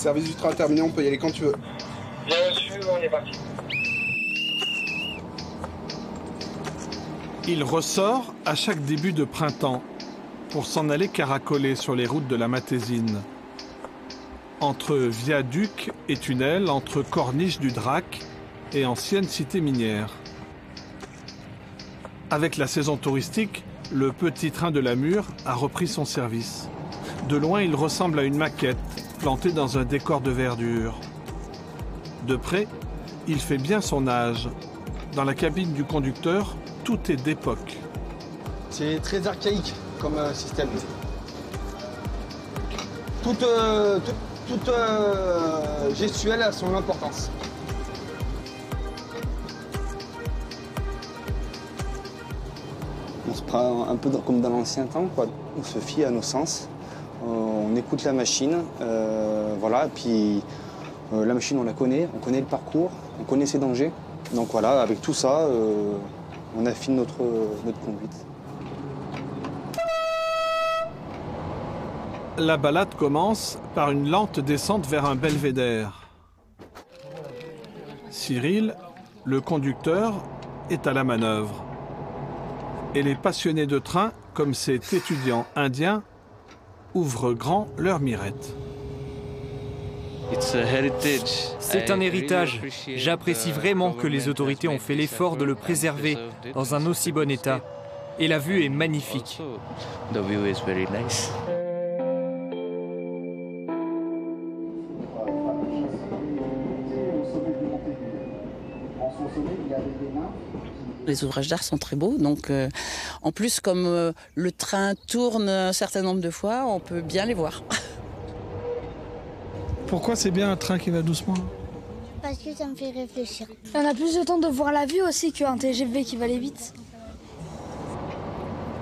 Service du train terminé, on peut y aller quand tu veux. Bien reçu, on est parti. Il ressort à chaque début de printemps pour s'en aller caracoler sur les routes de la Matésine. Entre viaducs et tunnels, entre corniches du Drac et anciennes cités minières. Avec la saison touristique, le petit train de la Mure a repris son service. De loin, il ressemble à une maquette plantée dans un décor de verdure. De près, il fait bien son âge. Dans la cabine du conducteur, tout est d'époque. C'est très archaïque comme système. Toute gestuelle a son importance. On se prend un peu comme dans l'ancien temps, quoi. On se fie à nos sens, on écoute la machine, voilà, et puis la machine on la connaît, on connaît le parcours, on connaît ses dangers. Donc voilà, avec tout ça, on affine notre conduite. La balade commence par une lente descente vers un belvédère. Cyril, le conducteur, est à la manœuvre. Et les passionnés de train, comme cet étudiant indien, ouvrent grand leur mirette. C'est un héritage. J'apprécie vraiment que les autorités ont fait l'effort de le préserver dans un aussi bon état. Et la vue est magnifique. Les ouvrages d'art sont très beaux, donc en plus comme le train tourne un certain nombre de fois, on peut bien les voir. Pourquoi c'est bien un train qui va doucement? Parce que ça me fait réfléchir. On a plus de temps de voir la vue aussi qu'un TGV qui va aller vite.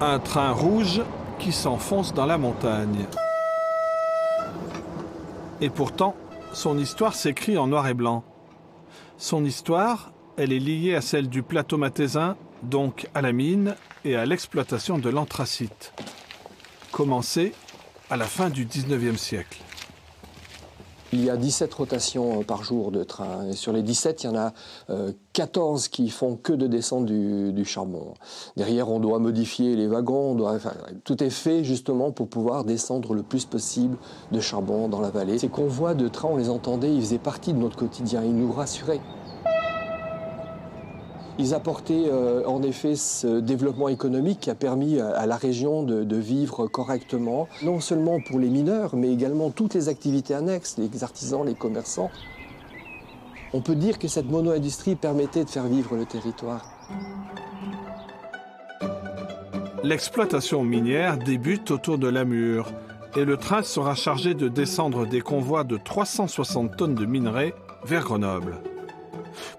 Un train rouge qui s'enfonce dans la montagne. Et pourtant, son histoire s'écrit en noir et blanc. Son histoire, elle est liée à celle du plateau mathésin, donc à la mine et à l'exploitation de l'anthracite. Commencée à la fin du 19e siècle. Il y a 17 rotations par jour de train. Et sur les 17, il y en a 14 qui font que de descendre du charbon. Derrière, on doit modifier les wagons. Tout est fait justement pour pouvoir descendre le plus possible de charbon dans la vallée. Ces convois de train, on les entendait, ils faisaient partie de notre quotidien. Ils nous rassuraient. Ils apportaient en effet ce développement économique qui a permis à la région de vivre correctement, non seulement pour les mineurs, mais également toutes les activités annexes, les artisans, les commerçants. On peut dire que cette mono-industrie permettait de faire vivre le territoire. L'exploitation minière débute autour de la Mure et le train sera chargé de descendre des convois de 360 tonnes de minerais vers Grenoble.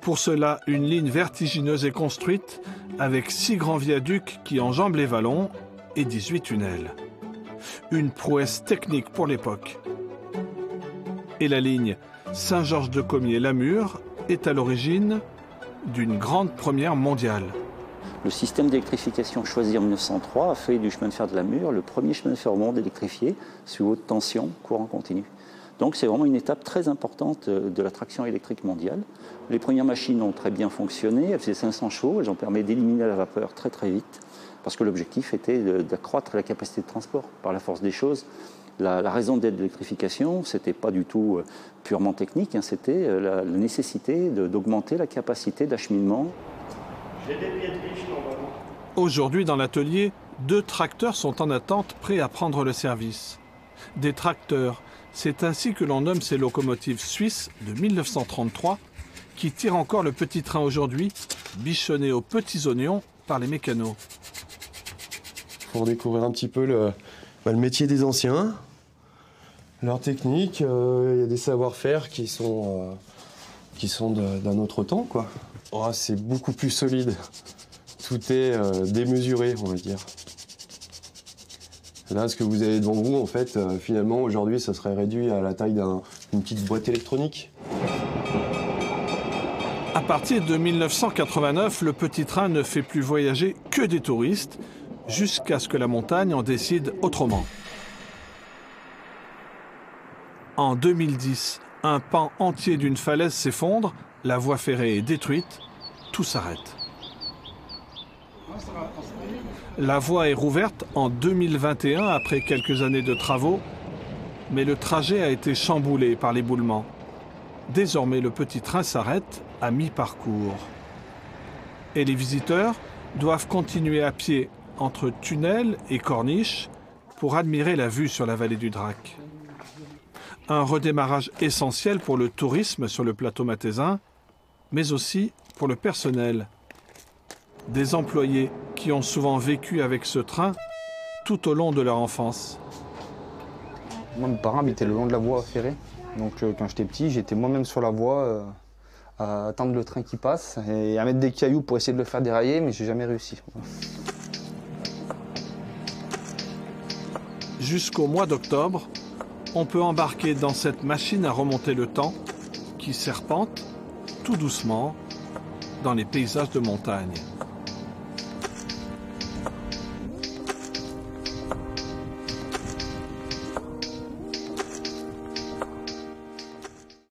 Pour cela, une ligne vertigineuse est construite avec 6 grands viaducs qui enjambent les vallons et 18 tunnels. Une prouesse technique pour l'époque. Et la ligne Saint-Georges-de-Comiers-la-Mure est à l'origine d'une grande première mondiale. Le système d'électrification choisi en 1903 a fait du chemin de fer de la Mure le premier chemin de fer au monde électrifié sous haute tension, courant continu. Donc c'est vraiment une étape très importante de la traction électrique mondiale. Les premières machines ont très bien fonctionné, elles faisaient 500 chevaux, elles ont permis d'éliminer la vapeur très très vite, parce que l'objectif était d'accroître la capacité de transport par la force des choses. La raison d'être de l'électrification, ce n'était pas du tout purement technique, c'était la nécessité d'augmenter la capacité d'acheminement. Aujourd'hui, dans l'atelier, 2 tracteurs sont en attente, prêts à prendre le service. Des tracteurs, c'est ainsi que l'on nomme ces locomotives suisses de 1933 qui tirent encore le petit train aujourd'hui, bichonné aux petits oignons par les mécanos. Pour découvrir un petit peu le métier des anciens, leur technique, il y a des savoir-faire qui sont d'un autre temps, quoi. Oh, c'est beaucoup plus solide. Tout est démesuré, on va dire. Là, ce que vous avez devant vous, en fait, finalement, aujourd'hui, ça serait réduit à la taille d'une petite boîte électronique. À partir de 1989, le petit train ne fait plus voyager que des touristes, jusqu'à ce que la montagne en décide autrement. En 2010, un pan entier d'une falaise s'effondre, la voie ferrée est détruite, tout s'arrête. La voie est rouverte en 2021 après quelques années de travaux, mais le trajet a été chamboulé par l'éboulement. Désormais, le petit train s'arrête à mi-parcours. Et les visiteurs doivent continuer à pied entre tunnels et corniches pour admirer la vue sur la vallée du Drac. Un redémarrage essentiel pour le tourisme sur le plateau mathésin, mais aussi pour le personnel. Des employés qui ont souvent vécu avec ce train tout au long de leur enfance. Moi, mes parents habitaient le long de la voie ferrée. Donc quand j'étais petit, j'étais moi-même sur la voie à attendre le train qui passe et à mettre des cailloux pour essayer de le faire dérailler, mais j'ai jamais réussi. Jusqu'au mois d'octobre, on peut embarquer dans cette machine à remonter le temps qui serpente tout doucement dans les paysages de montagne.